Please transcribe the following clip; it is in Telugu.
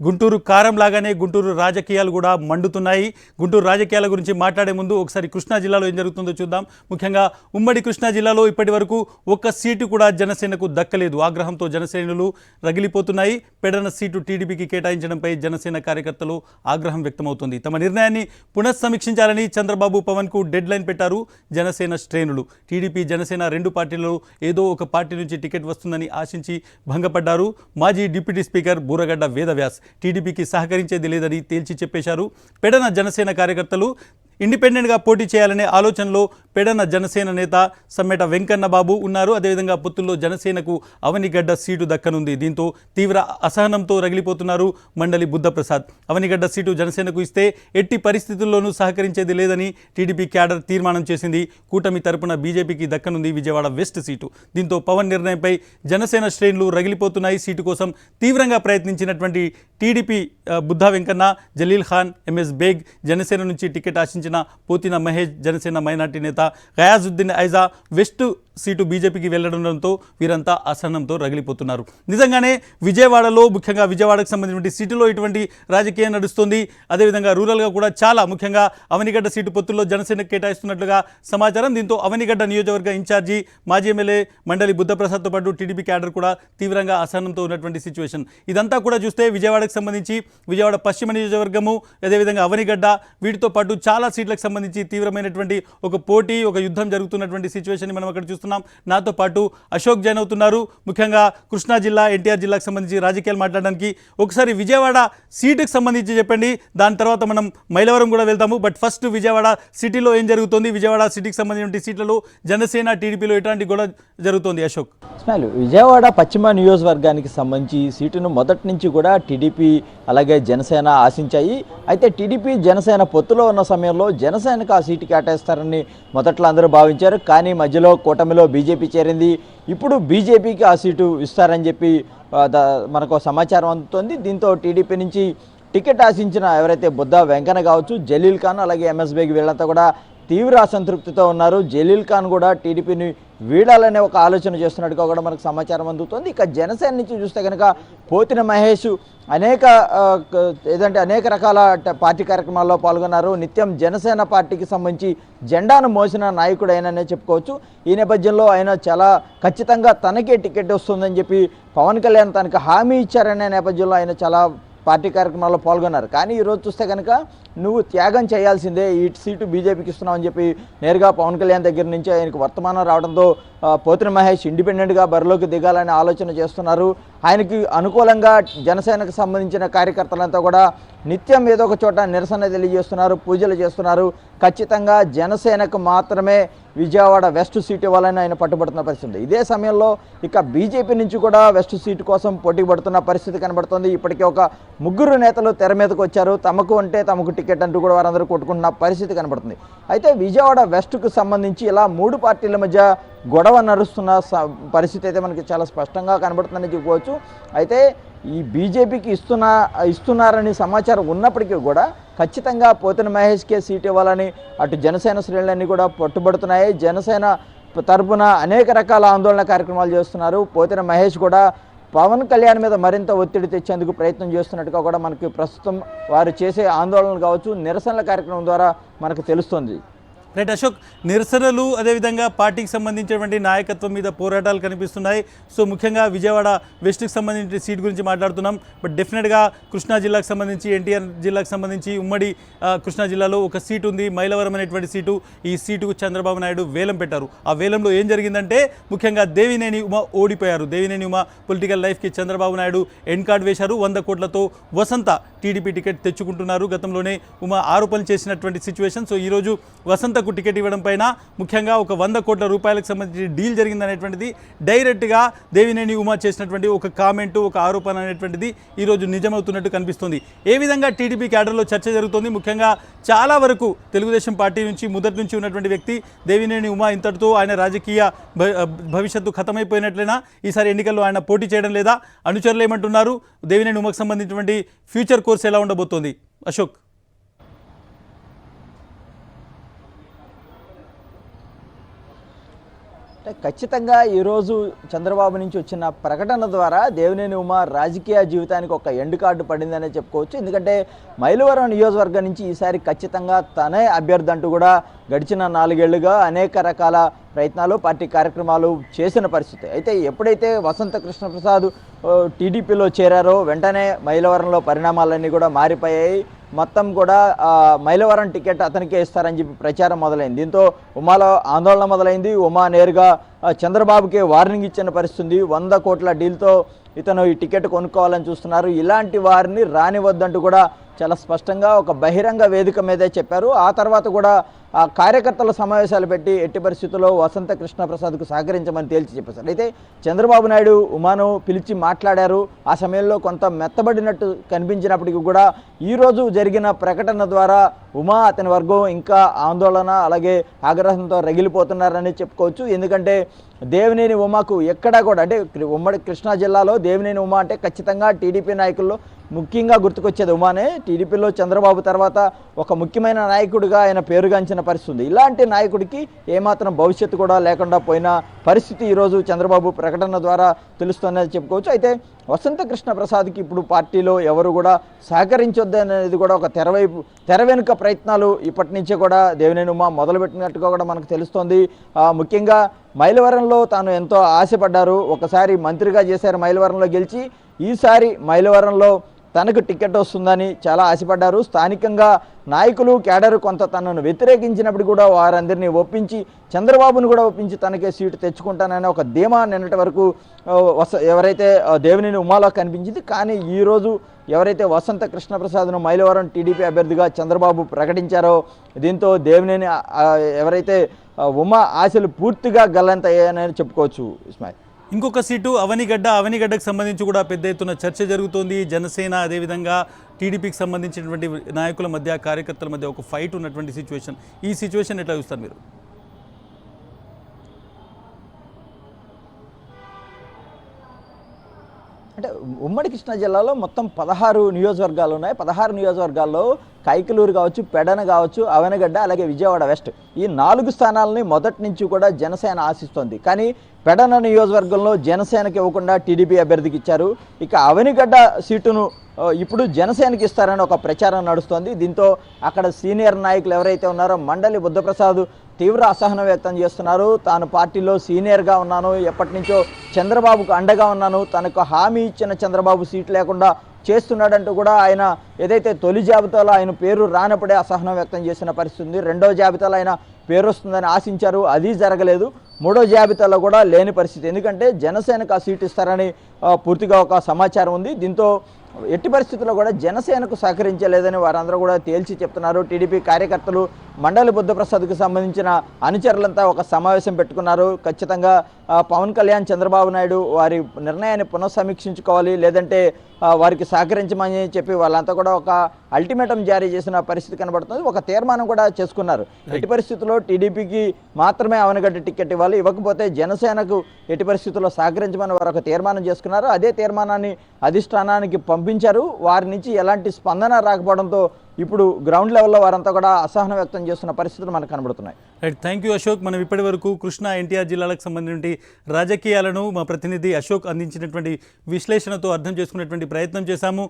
గుంటూరు కారం లాగానే గుంటూరు రాజకీయాలు కూడా మండుతున్నాయి. గుంటూరు రాజకీయాల గురించి మాట్లాడే ముందు ఒకసారి కృష్ణా జిల్లాలో ఏం జరుగుతుందో చూద్దాం. ముఖ్యంగా ఉమ్మడి కృష్ణా జిల్లాలో ఇప్పటి వరకు ఒక్క సీటు కూడా జనసేనకు దక్కలేదు. ఆగ్రహంతో జనసేనలు రగిలిపోతున్నాయి. పెడన సీటు టీడీపీకి కేటాయించడంపై జనసేన కార్యకర్తలు ఆగ్రహం వ్యక్తమవుతుంది. తమ నిర్ణయాన్ని పునఃసమీక్షించాలని చంద్రబాబు పవన్కు డెడ్ లైన్ పెట్టారు జనసేన శ్రేణులు. టీడీపీ జనసేన రెండు పార్టీలలో ఏదో ఒక పార్టీ నుంచి టికెట్ వస్తుందని ఆశించి భంగపడ్డారు. మాజీ డిప్యూటీ స్పీకర్ బూరగడ్డ వేదవ్యాస్ టీడీపీకి సహకరించేది లేదని తేల్చి చెప్పేశారు. పెడన జనసేన కార్యకర్తలు ఇండిపెండెంట్గా పోటీ చేయాలనే ఆలోచనలో పెడన జనసేన నేత సమ్మెట వెంకన్న బాబు ఉన్నారు. అదేవిధంగా పొత్తుల్లో జనసేనకు అవనిగడ్డ సీటు దక్కనుంది. దీంతో తీవ్ర అసహనంతో రగిలిపోతున్నారు మండలి బుద్ధప్రసాద్. అవనిగడ్డ సీటు జనసేనకు ఇస్తే ఎట్టి పరిస్థితుల్లోనూ సహకరించేది లేదని టీడీపీ క్యాడర్ తీర్మానం చేసింది. కూటమి తరపున బీజేపీకి దక్కనుంది విజయవాడ వెస్ట్ సీటు. దీంతో పవన్ నిర్ణయంపై జనసేన శ్రేణులు రగిలిపోతున్నాయి. సీటు కోసం తీవ్రంగా ప్రయత్నించినటువంటి టీడీపీ బుద్ధ వెంకన్న, జలీల్ ఖాన్, ఎంఎస్ బేగ్, జనసేన నుంచి టికెట్ ఆశించిన పోతిన మహేష్, జనసేన మైనార్టీ నేత గయాజుద్దీన్ ఐజా వెస్ట్ సీటు బీజేపీకి వెళ్లడంతో వీరంతా అసహనంతో రగిలిపోతున్నారు. నిజంగానే విజయవాడలో, ముఖ్యంగా విజయవాడకు సంబంధించిన సీటులో ఇటువంటి రాజకీయం నడుస్తుంది. అదేవిధంగా రూరల్గా కూడా చాలా ముఖ్యంగా అవనిగడ్డ సీటు పొత్తుల్లో జనసేనకు కేటాయిస్తున్నట్లుగా సమాచారం. దీంతో అవనిగడ్డ నియోజకవర్గ ఇన్ఛార్జి మాజీ ఎమ్మెల్యే మండలి బుద్ధప్రసాద్తో పాటు టీడీపీ క్యాడర్ కూడా తీవ్రంగా అసహనంతో ఉన్నటువంటి సిచ్యువేషన్. ఇదంతా కూడా చూస్తే విజయవాడకు సంబంధించి విజయవాడ పశ్చిమ నియోజకవర్గము, అదేవిధంగా అవనిగడ్డ, వీటితో పాటు చాలా సీట్లకు సంబంధించి తీవ్రమైనటువంటి ఒక పోటీ, ఒక యుద్ధం జరుగుతున్నటువంటి సిచ్యువేషన్ మనం అక్కడ చూస్తున్నాం. నాతో పాటు అశోక్ జైన్ అవుతున్నారు. ముఖ్యంగా కృష్ణా జిల్లా, ఎన్టీఆర్ జిల్లాకు సంబంధించి రాజకీయాలు మాట్లాడడానికి ఒకసారి విజయవాడ సీటుకు సంబంధించి చెప్పండి. దాని తర్వాత మనం మైలవరం కూడా వెళ్తాము. బట్ ఫస్ట్ విజయవాడ సిటీలో ఏం జరుగుతుంది, విజయవాడ సిటీకి సంబంధించిన సీట్లలో జనసేన టీడీపీలో ఎటువంటి గొడవ జరుగుతుంది అశోక్? విజయవాడ పశ్చిమ నియోజకవర్గానికి సంబంధించి సీటును మొదటి నుంచి కూడా టీడీపీ అలాగే జనసేన ఆశించాయి. అయితే టీడీపీ జనసేన పొత్తులో ఉన్న సమయంలో జనసేనకు ఆ సీటు కేటాయిస్తారని మొదట్లో అందరూ భావించారు. కానీ మధ్యలో కూటమిలో బీజేపీ చేరింది. ఇప్పుడు బీజేపీకి ఆ సీటు ఇస్తారని చెప్పి మనకు సమాచారం అందుతోంది. దీంతో టీడీపీ నుంచి టికెట్ ఆశించిన ఎవరైతే బుద్ధ వెంకన్న కావచ్చు, జలీల్ ఖాన్, అలాగే ఎంఎస్ బేగ్ వీళ్ళంతా కూడా తీవ్ర అసంతృప్తితో ఉన్నారు. జలీల్ ఖాన్ కూడా టీడీపీని వీడాలనే ఒక ఆలోచన చేస్తున్నట్టుగా కూడా మనకు సమాచారం అందుతుంది. ఇక జనసేన నుంచి చూస్తే కనుక పోతిన మహేష్ అనేక రకాల పార్టీ కార్యక్రమాల్లో పాల్గొన్నారు. నిత్యం జనసేన పార్టీకి సంబంధించి జెండాను మోసిన నాయకుడు ఆయననే చెప్పుకోవచ్చు. ఈ నేపథ్యంలో ఆయన చాలా ఖచ్చితంగా తనకే టికెట్ వస్తుందని చెప్పి పవన్ కళ్యాణ్ తనకు హామీ ఇచ్చారనే నేపథ్యంలో ఆయన చాలా పార్టీ కార్యక్రమాల్లో పాల్గొన్నారు. కానీ ఈరోజు చూస్తే కనుక నువ్వు త్యాగం చేయాల్సిందే, ఈ సీటు బీజేపీకి ఇస్తున్నావు అని చెప్పి నేరుగా పవన్ కళ్యాణ్ దగ్గర నుంచి ఆయనకు వర్తమానం రావడంతో పోతిన మహేష్ ఇండిపెండెంట్గా బరిలోకి దిగాలనే ఆలోచన చేస్తున్నారు. ఆయనకి అనుకూలంగా జనసేనకు సంబంధించిన కార్యకర్తలంతా కూడా నిత్యం ఏదో ఒక చోట నిరసన తెలియజేస్తున్నారు, పూజలు చేస్తున్నారు. ఖచ్చితంగా జనసేనకు మాత్రమే విజయవాడ వెస్ట్ సీటు ఇవ్వాలని ఆయన పట్టుబడుతున్న పరిస్థితి. ఇదే సమయంలో ఇక బీజేపీ నుంచి కూడా వెస్ట్ సీటు కోసం పోటీ పడుతున్న పరిస్థితి కనబడుతుంది. ఇప్పటికే ఒక ముగ్గురు నేతలు తెర మీదకు వచ్చారు. తమకు అంటే తమకు టికెట్ అంటూ కూడా వారందరూ కొట్టుకుంటున్న పరిస్థితి కనబడుతుంది. అయితే విజయవాడ వెస్ట్కు సంబంధించి ఇలా మూడు పార్టీల మధ్య గొడవ నడుస్తున్న పరిస్థితి అయితే మనకి చాలా స్పష్టంగా కనబడుతుందని చెప్పుకోవచ్చు. అయితే ఈ బీజేపీకి ఇస్తున్నారని సమాచారం ఉన్నప్పటికీ కూడా ఖచ్చితంగా పోతిన మహేష్కే సీట్ ఇవ్వాలని అటు జనసేన శ్రేణులన్నీ కూడా పట్టుబడుతున్నాయి. జనసేన తరపున అనేక రకాల ఆందోళన కార్యక్రమాలు చేస్తున్నారు. పోతిన మహేష్ కూడా పవన్ కళ్యాణ్ మీద మరింత ఒత్తిడి తెచ్చేందుకు ప్రయత్నం చేస్తున్నట్టుగా కూడా మనకి ప్రస్తుతం వారు చేసే ఆందోళనలు కావచ్చు, నిరసనల కార్యక్రమం ద్వారా మనకు తెలుస్తుంది. రైట్ అశోక్, నిరసనలు అదేవిధంగా పార్టీకి సంబంధించినటువంటి నాయకత్వం మీద పోరాటాలు కనిపిస్తున్నాయి. సో ముఖ్యంగా విజయవాడ వెస్ట్కి సంబంధించిన సీట్ గురించి మాట్లాడుతున్నాం. బట్ డెఫినెట్గా కృష్ణా జిల్లాకు సంబంధించి, ఎన్టీఆర్ జిల్లాకు సంబంధించి ఉమ్మడి కృష్ణా జిల్లాలో ఒక సీటు ఉంది, మైలవరం అనేటువంటి సీటు. ఈ సీటుకు చంద్రబాబు నాయుడు వేలం పెట్టారు. ఆ వేలంలో ఏం జరిగిందంటే ముఖ్యంగా దేవినేని ఉమ ఓడిపోయారు. దేవినేని ఉమ పొలిటికల్ లైఫ్కి చంద్రబాబు నాయుడు ఎండ్ కార్డ్ వేశారు. 100 కోట్లతో వసంత టీడీపీ టికెట్ తెచ్చుకుంటున్నారు. గతంలోనే ఉమ ఆరోపణలు చేసినటువంటి సిచ్యువేషన్. సో ఈరోజు వసంతకు టికెట్ ఇవ్వడం పైన ముఖ్యంగా ఒక 100 కోట్ల రూపాయలకు సంబంధించి డీల్ జరిగిందనేటువంటిది డైరెక్ట్గా దేవినేని ఉమా చేసినటువంటి ఒక కామెంటు, ఒక ఆరోపణ అనేటువంటిది ఈరోజు నిజమవుతున్నట్టు కనిపిస్తుంది. ఏ విధంగా టీడీపీ క్యాడర్లో చర్చ జరుగుతుంది. ముఖ్యంగా చాలా వరకు తెలుగుదేశం పార్టీ నుంచి మొదటి నుంచి ఉన్నటువంటి వ్యక్తి దేవినేని ఉమా ఇంతటితో ఆయన రాజకీయ భవిష్యత్తు ఖతమైపోయినట్లయినా ఈసారి ఎన్నికల్లో ఆయన పోటీ చేయడం లేదా? అనుచరులు ఏమంటున్నారు? దేవినేని ఉమాకు సంబంధించినటువంటి ఫ్యూచర్ కోర్స్ ఎలా ఉండబోతోంది అశోక్? అంటే ఖచ్చితంగా ఈరోజు చంద్రబాబు నుంచి వచ్చిన ప్రకటన ద్వారా దేవినేని ఉమా రాజకీయ జీవితానికి ఒక ఎండ్ కార్డు పడిందనే చెప్పుకోవచ్చు. ఎందుకంటే మైలవరం నియోజకవర్గం నుంచి ఈసారి ఖచ్చితంగా తనే అభ్యర్థి అంటూ కూడా గడిచిన 4 ఏళ్లుగా అనేక రకాల ప్రయత్నాలు పార్టీ కార్యక్రమాలు చేసిన పరిస్థితి. అయితే ఎప్పుడైతే వసంత కృష్ణప్రసాద్ టీడీపీలో చేరారో వెంటనే మైలవరంలో పరిణామాలన్నీ కూడా మారిపోయాయి. మొత్తం కూడా మైలవరం టికెట్ అతనికే ఇస్తారని చెప్పి ప్రచారం మొదలైంది. దీంతో ఉమాలో ఆందోళన మొదలైంది. ఉమా నేరుగా చంద్రబాబుకే వార్నింగ్ ఇచ్చిన పరిస్థితి. 100 కోట్ల డీల్తో ఇతను ఈ టికెట్ కొనుక్కోవాలని చూస్తున్నారు, ఇలాంటి వారిని రానివద్దంటూ కూడా చాలా స్పష్టంగా ఒక బహిరంగ వేదిక మీదే చెప్పారు. ఆ తర్వాత కూడా ఆ కార్యకర్తల సమావేశాలు పెట్టి ఎట్టి పరిస్థితుల్లో వసంత కృష్ణప్రసాద్కు సహకరించమని తేల్చి చెప్పేశారు. అయితే చంద్రబాబు నాయుడు ఉమాను పిలిచి మాట్లాడారు. ఆ సమయంలో కొంత మెత్తబడినట్టు కనిపించినప్పటికీ కూడా ఈరోజు జరిగిన ప్రకటన ద్వారా ఉమా అతని వర్గం ఇంకా ఆందోళన అలాగే ఆగ్రహంతో రగిలిపోతున్నారని చెప్పుకోవచ్చు. ఎందుకంటే దేవినేని ఉమాకు ఎక్కడా కూడా అంటే ఉమ్మడి కృష్ణా జిల్లాలో దేవినేని ఉమా అంటే ఖచ్చితంగా టీడీపీ నాయకుల్లో ముఖ్యంగా గుర్తుకొచ్చేది ఉమానే. టీడీపీలో చంద్రబాబు తర్వాత ఒక ముఖ్యమైన నాయకుడిగా ఆయన పేరుగాంచిన పరిస్థితి ఉంది. ఇలాంటి నాయకుడికి ఏమాత్రం భవిష్యత్తు కూడా లేకుండా పోయిన పరిస్థితి ఈరోజు చంద్రబాబు ప్రకటన ద్వారా తెలుస్తుందని చెప్పుకోవచ్చు. అయితే వసంత కృష్ణప్రసాద్కి ఇప్పుడు పార్టీలో ఎవరు కూడా సహకరించొద్దు అనేది కూడా ఒక తెర వెనుక ప్రయత్నాలు ఇప్పటి నుంచే కూడా దేవినేని ఉమా మొదలుపెట్టినట్టుగా కూడా మనకు తెలుస్తోంది. ముఖ్యంగా మైలవరంలో తాను ఎంతో ఆశపడ్డారు. ఒకసారి మంత్రిగా చేశారు మైలవరంలో గెలిచి, ఈసారి మైలవరంలో తనకు టికెట్ వస్తుందని చాలా ఆశపడ్డారు. స్థానికంగా నాయకులు కేడరు కొంత తనను వ్యతిరేకించినప్పుడు కూడా వారందరినీ ఒప్పించి చంద్రబాబును కూడా ఒప్పించి తనకే సీటు తెచ్చుకుంటానని ఒక ధీమా నిన్నటి వరకు ఎవరైతే దేవినేని ఉమాలో కనిపించింది. కానీ ఈరోజు ఎవరైతే వసంత కృష్ణప్రసాద్ను మైలవరం టీడీపీ అభ్యర్థిగా చంద్రబాబు ప్రకటించారో దీంతో దేవినేని ఎవరైతే ఉమా ఆశలు పూర్తిగా గల్లంతయ్యాయని చెప్పుకోవచ్చు. ఇస్మాయిల్, ఇంకొక సీటు అవనిగడ్డకు సంబంధించి కూడా పెద్ద ఎత్తున చర్చ జరుగుతోంది. జనసేన అదేవిధంగా టీడీపీకి సంబంధించినటువంటి నాయకుల మధ్య కార్యకర్తల మధ్య ఒక ఫైట్ ఉన్నటువంటి సిచ్యువేషన్. ఈ సిచ్యువేషన్ ఎట్లా చూస్తారు మీరు? అంటే ఉమ్మడి కృష్ణా జిల్లాలో మొత్తం 16 నియోజకవర్గాలు ఉన్నాయి. 16 నియోజకవర్గాల్లో కైకలూరు కావచ్చు, పెడన కావచ్చు, అవనగడ్డ అలాగే విజయవాడ వెస్ట్ ఈ 4 స్థానాలని మొదటి నుంచి కూడా జనసేన ఆశిస్తోంది. కానీ పెడన నియోజకవర్గంలో జనసేనకి ఇవ్వకుండా టీడీపీ అభ్యర్థికి ఇచ్చారు. ఇక అవనిగడ్డ సీటును ఇప్పుడు జనసేనకి ఇస్తారని ఒక ప్రచారం నడుస్తోంది. దీంతో అక్కడ సీనియర్ నాయకులు ఎవరైతే ఉన్నారో మండలి బుద్ధప్రసాద్ తీవ్ర అసహనం వ్యక్తం చేస్తున్నారు. తాను పార్టీలో సీనియర్గా ఉన్నాను, ఎప్పటి నుంచో చంద్రబాబుకు అండగా ఉన్నాను, తనకు హామీ ఇచ్చిన చంద్రబాబు సీట్ లేకుండా చేస్తున్నాడంటూ కూడా ఆయన ఏదైతే తొలి జాబితాలో ఆయన పేరు రానప్పుడే అసహనం వ్యక్తం చేసిన పరిస్థితి ఉంది. రెండో జాబితాలో ఆయన పేరు వస్తుందని ఆశించారు, అది జరగలేదు. మూడో జాబితాలో కూడా లేని పరిస్థితి. ఎందుకంటే జనసేనకు ఆ సీటు ఇస్తారని పూర్తిగా ఒక సమాచారం ఉంది. దీంతో ఎట్టి పరిస్థితుల్లో కూడా జనసేనకు సహకరించలేదని వారందరూ కూడా తేల్చి చెప్తున్నారు. టీడీపీ కార్యకర్తలు మండలి బుద్ధప్రసాద్కు సంబంధించిన అనుచరులంతా ఒక సమావేశం పెట్టుకున్నారు. ఖచ్చితంగా పవన్ కళ్యాణ్, చంద్రబాబు నాయుడు వారి నిర్ణయాన్ని పునఃసమీక్షించుకోవాలి, లేదంటే వారికి సహకరించమని చెప్పి వాళ్ళంతా కూడా ఒక అల్టిమేటం జారీ చేసిన పరిస్థితి కనబడుతుంది. ఒక తీర్మానం కూడా చేసుకున్నారు. ఎట్టి పరిస్థితుల్లో టీడీపీకి మాత్రమే అవనగడ్డ టికెట్ ఇవ్వాలి, ఇవ్వకపోతే జనసేనకు ఎట్టి పరిస్థితుల్లో సహకరించమని వారు ఒక తీర్మానం చేసుకున్నారు. అదే తీర్మానాన్ని అధిష్టానానికి పంపించారు. వారి నుంచి ఎలాంటి స్పందన రాకపోవడంతో ఇప్పుడు గ్రౌండ్ లెవెల్లో వారంతా కూడా అసహనం వ్యక్తం చేస్తున్న పరిస్థితులు మనకు కనబడుతున్నాయి. Right, thank you Ashok. మనం ఇప్పటి వరకు కృష్ణా ఎన్టీఆర్ జిల్లాలకు సంబంధించిన రాజకీయాలను మా ప్రతినిధి అశోక్ అందించినటువంటి విశ్లేషణతో అర్థం చేసుకునేటువంటి ప్రయత్నం చేశాము.